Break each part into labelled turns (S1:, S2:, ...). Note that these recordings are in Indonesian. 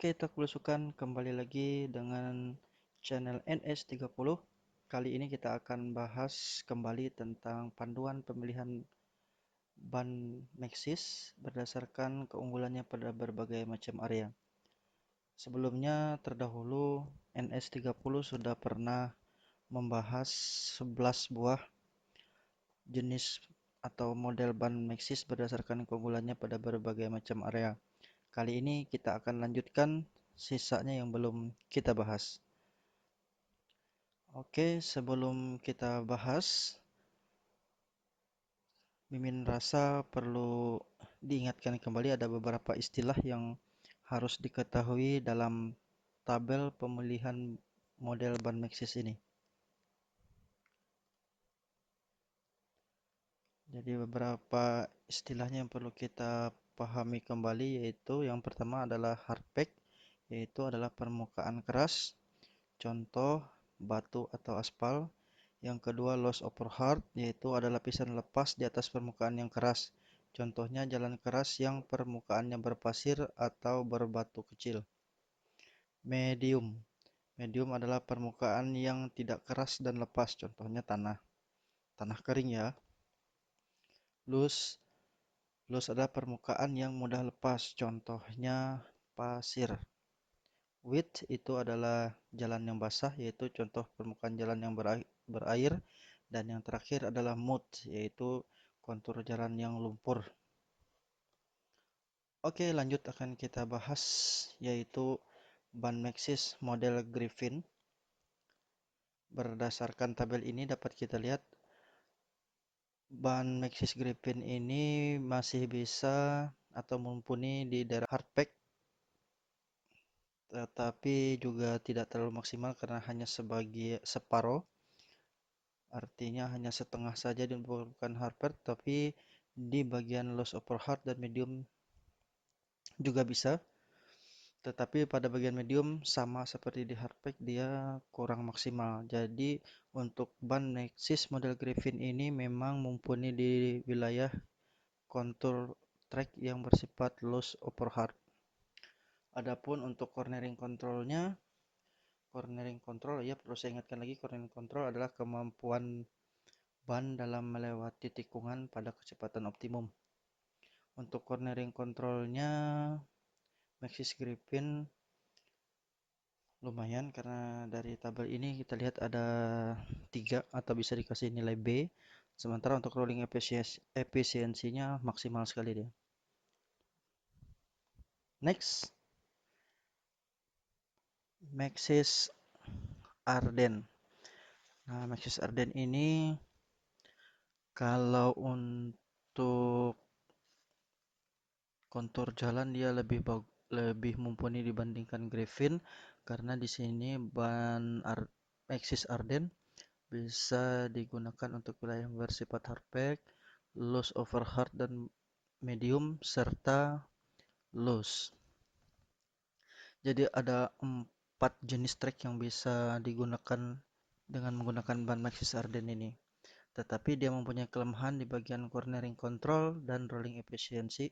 S1: Oke, tak belusukan kembali lagi dengan channel NS30. Kali ini kita akan bahas kembali tentang panduan pemilihan ban Maxxis berdasarkan keunggulannya pada berbagai macam area. Sebelumnya terdahulu NS30 sudah pernah membahas 11 buah jenis atau model ban Maxxis berdasarkan keunggulannya pada berbagai macam area. Kali ini kita akan lanjutkan sisanya yang belum kita bahas. Oke, sebelum kita bahas, Mimin rasa perlu diingatkan kembali ada beberapa istilah yang harus diketahui dalam tabel pemilihan model ban Maxxis ini. Jadi beberapa istilahnya yang perlu kita pahami kembali, yaitu yang pertama adalah hardpack, yaitu adalah permukaan keras, contoh batu atau aspal. Yang kedua, loss over hard, yaitu ada lapisan lepas di atas permukaan yang keras. Contohnya jalan keras yang permukaannya berpasir atau berbatu kecil. Medium. Medium adalah permukaan yang tidak keras dan lepas, contohnya tanah. Tanah kering ya. Loose. Loose adalah permukaan yang mudah lepas, contohnya pasir. Wet itu adalah jalan yang basah, yaitu contoh permukaan jalan yang berair. Dan yang terakhir adalah mud, yaitu kontur jalan yang lumpur. Oke, lanjut akan kita bahas, yaitu ban Maxxis model Griffin. Berdasarkan tabel ini dapat kita lihat ban Maxxis Griffin ini masih bisa atau mumpuni di daerah hardpack, tetapi juga tidak terlalu maksimal karena hanya separuh. Artinya hanya setengah saja dan bukan hardpack, tapi di bagian loss over hard dan medium juga bisa. Tetapi pada bagian medium sama seperti di hardpack, dia kurang maksimal. Jadi untuk ban Maxxis model Griffin ini memang mumpuni di wilayah kontur track yang bersifat loss over hard. Adapun untuk cornering control ya, perlu saya ingatkan lagi, cornering control adalah kemampuan ban dalam melewati tikungan pada kecepatan optimum. Untuk cornering controlnya Maxxis Griffin lumayan, karena dari tabel ini kita lihat ada 3 atau bisa dikasih nilai B. Sementara untuk rolling efisiensinya maksimal sekali dia. Next, Maxxis Arden. Nah, Maxxis Arden ini kalau untuk kontur jalan dia lebih mumpuni dibandingkan Griffin, karena di sini ban Maxxis Arden bisa digunakan untuk wilayah yang bersifat hardpack, loose over hard dan medium serta loose. Jadi ada 4 jenis trek yang bisa digunakan dengan menggunakan ban Maxxis Arden ini. Tetapi dia mempunyai kelemahan di bagian cornering control dan rolling efficiency,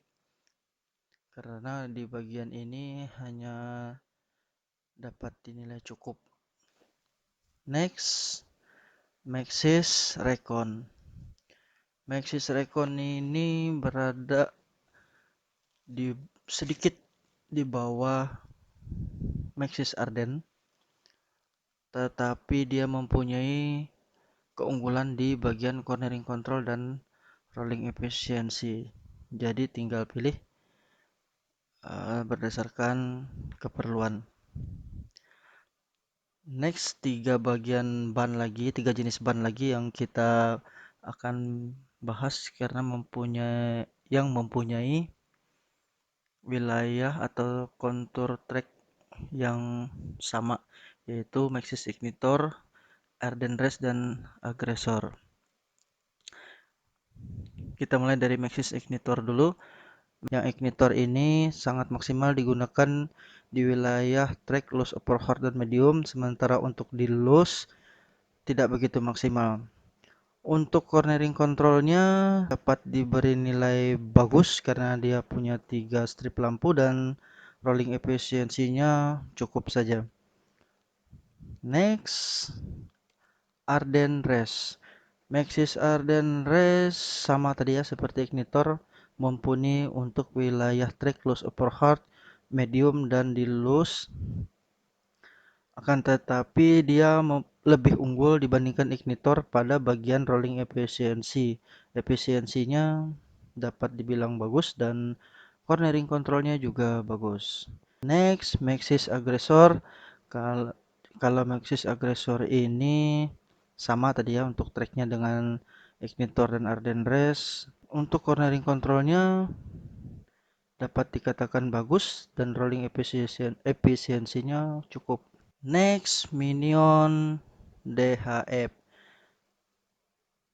S1: karena di bagian ini hanya dapat dinilai cukup. Next, Maxxis Recon. Maxxis Recon ini berada sedikit di bawah Maxxis Arden, tetapi dia mempunyai keunggulan di bagian cornering control dan rolling efficiency. Jadi tinggal pilih berdasarkan keperluan. Next, 3 jenis ban lagi yang kita akan bahas karena mempunyai wilayah atau kontur track yang sama, yaitu Maxxis Ignitor, Arden Race dan Aggressor. Kita mulai dari Maxxis Ignitor dulu. Yang Ignitor ini sangat maksimal digunakan di wilayah track loose over hard dan medium, sementara untuk di loose tidak begitu maksimal. Untuk cornering controlnya dapat diberi nilai bagus karena dia punya 3 strip lampu dan rolling efisiensinya cukup saja. Next, Arden Race. Maxis Arden Race sama tadi ya seperti ignitor, mumpuni untuk wilayah track loose upper hard, medium dan di loose. Akan tetapi dia lebih unggul dibandingkan ignitor pada bagian rolling efisiensi. Efisiensinya dapat dibilang bagus dan cornering controlnya juga bagus. Next, Maxis Aggressor. Kalau Maxis Aggressor ini sama tadi ya untuk tracknya dengan ignitor dan Arden Race. Untuk cornering controlnya dapat dikatakan bagus dan rolling efisiensinya cukup. Next, Minion DHF.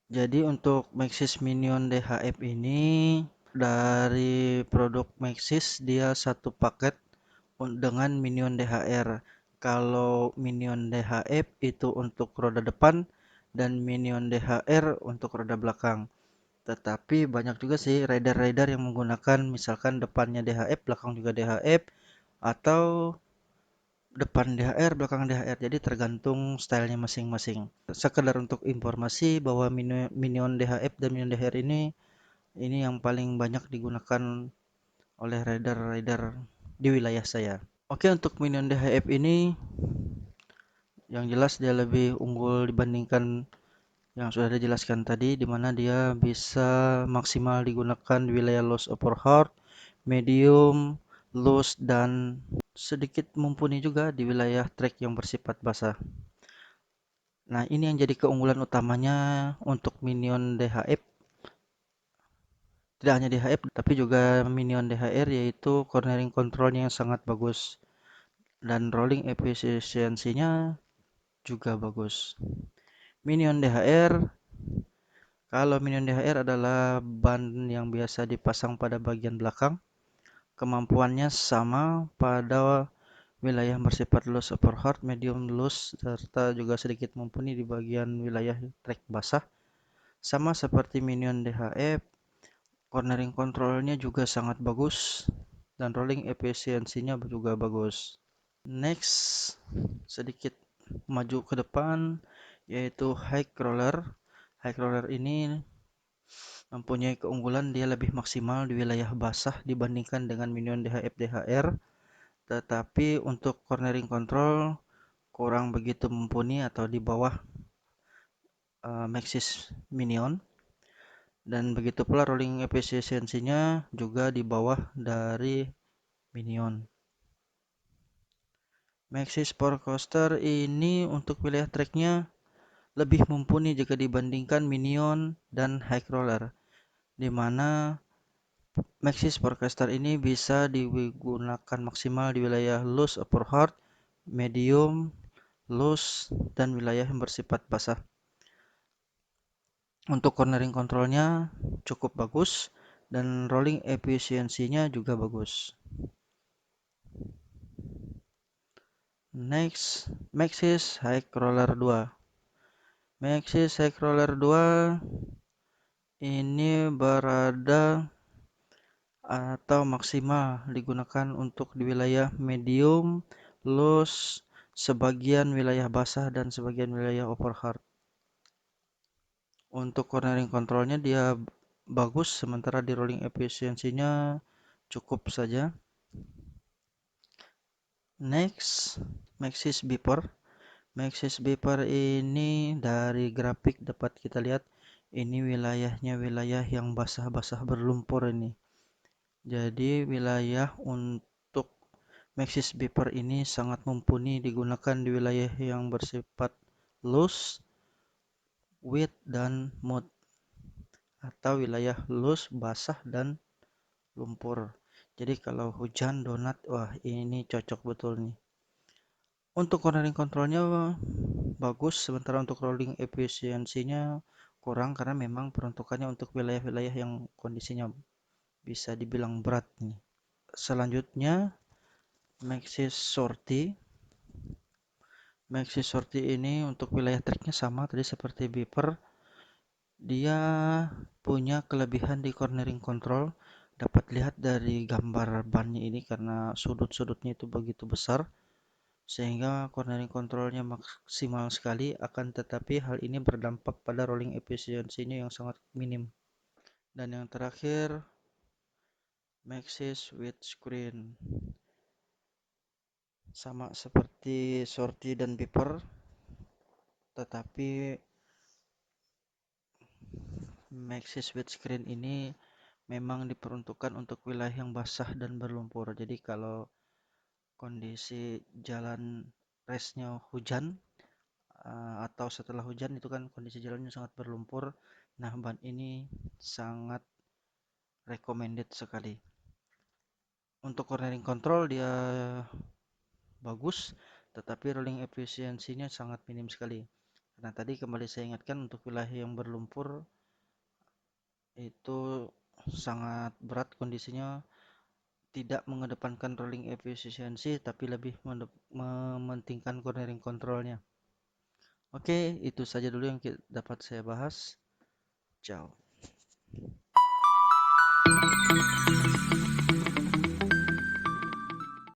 S1: Jadi untuk Maxis Minion DHF ini dari produk Maxis dia satu paket dengan Minion DHR. Kalau Minion DHF itu untuk roda depan dan Minion DHR untuk roda belakang. Tetapi banyak juga sih rider-rider yang menggunakan misalkan depannya DHF, belakang juga DHF, atau depan DHR, belakang DHR. Jadi tergantung stylenya masing-masing. Sekedar untuk informasi bahwa Minion DHF dan Minion DHR ini yang paling banyak digunakan oleh rider-rider di wilayah saya. Oke, untuk Minion DHF ini yang jelas dia lebih unggul dibandingkan yang sudah dijelaskan tadi, di mana dia bisa maksimal digunakan di wilayah loose upper hard, medium, loose, dan sedikit mumpuni juga di wilayah track yang bersifat basah. Nah, ini yang jadi keunggulan utamanya untuk Minion DHF. Tidak hanya DHF, tapi juga Minion DHR, yaitu cornering controlnya yang sangat bagus. Dan rolling efisiensinya juga bagus. Minion DHR, kalau Minion DHR adalah ban yang biasa dipasang pada bagian belakang. Kemampuannya sama pada wilayah bersifat loose upper hard, medium loose, serta juga sedikit mumpuni di bagian wilayah track basah. Sama seperti Minion DHF, cornering controlnya juga sangat bagus dan rolling efisiensinya juga bagus. Next, sedikit maju ke depan, yaitu high roller. High roller ini mempunyai keunggulan dia lebih maksimal di wilayah basah dibandingkan dengan Minion DHF DHR, tetapi untuk cornering control kurang begitu mumpuni atau di bawah Maxis Minion, dan begitu pula rolling efisiensinya juga di bawah dari Minion. Maxis Power Coaster ini untuk wilayah tracknya lebih mumpuni jika dibandingkan Minion dan High Roller, di mana Maxis Power Coaster ini bisa digunakan maksimal di wilayah loose upper hard, medium, loose, dan wilayah yang bersifat basah. Untuk cornering controlnya cukup bagus dan rolling efisiensinya juga bagus. Next, Maxis High Roller 2. Maxis High Roller 2 ini berada atau maksimal digunakan untuk di wilayah medium, loose, sebagian wilayah basah, dan sebagian wilayah upper hard. Untuk cornering controlnya dia bagus, sementara di rolling efisiensinya cukup saja. Next, Maxis Beeper. Maxis Beeper ini dari grafik dapat kita lihat ini wilayahnya wilayah yang basah-basah berlumpur ini. Jadi wilayah untuk Maxis Beeper ini sangat mumpuni digunakan di wilayah yang bersifat loose, wet, dan mud, atau wilayah loose, basah, dan lumpur. Jadi kalau hujan donat, wah ini cocok betul nih. Untuk cornering controlnya bagus, sementara untuk rolling efisiensinya kurang karena memang peruntukannya untuk wilayah-wilayah yang kondisinya bisa dibilang berat nih. Selanjutnya Maxis Sortie. Maxis Sortie ini untuk wilayah tracknya sama tadi seperti Beeper. Dia punya kelebihan di cornering control dapat lihat dari gambar bannya ini karena sudut-sudutnya itu begitu besar sehingga cornering controlnya maksimal sekali, akan tetapi hal ini berdampak pada rolling efficiency-nya yang sangat minim. Dan yang terakhir, Maxis windscreen. Sama seperti Shorty dan Beeper, tetapi Maxis windscreen ini memang diperuntukkan untuk wilayah yang basah dan berlumpur. Jadi kalau kondisi jalan resnya hujan, atau setelah hujan itu kan kondisi jalannya sangat berlumpur. Nah, ban ini sangat recommended sekali. Untuk cornering control dia bagus, tetapi rolling efisiensinya sangat minim sekali. Nah, tadi kembali saya ingatkan untuk wilayah yang berlumpur itu sangat berat kondisinya, tidak mengedepankan rolling efisiensi tapi lebih mementingkan cornering controlnya. Oke, itu saja dulu yang dapat saya bahas. Ciao.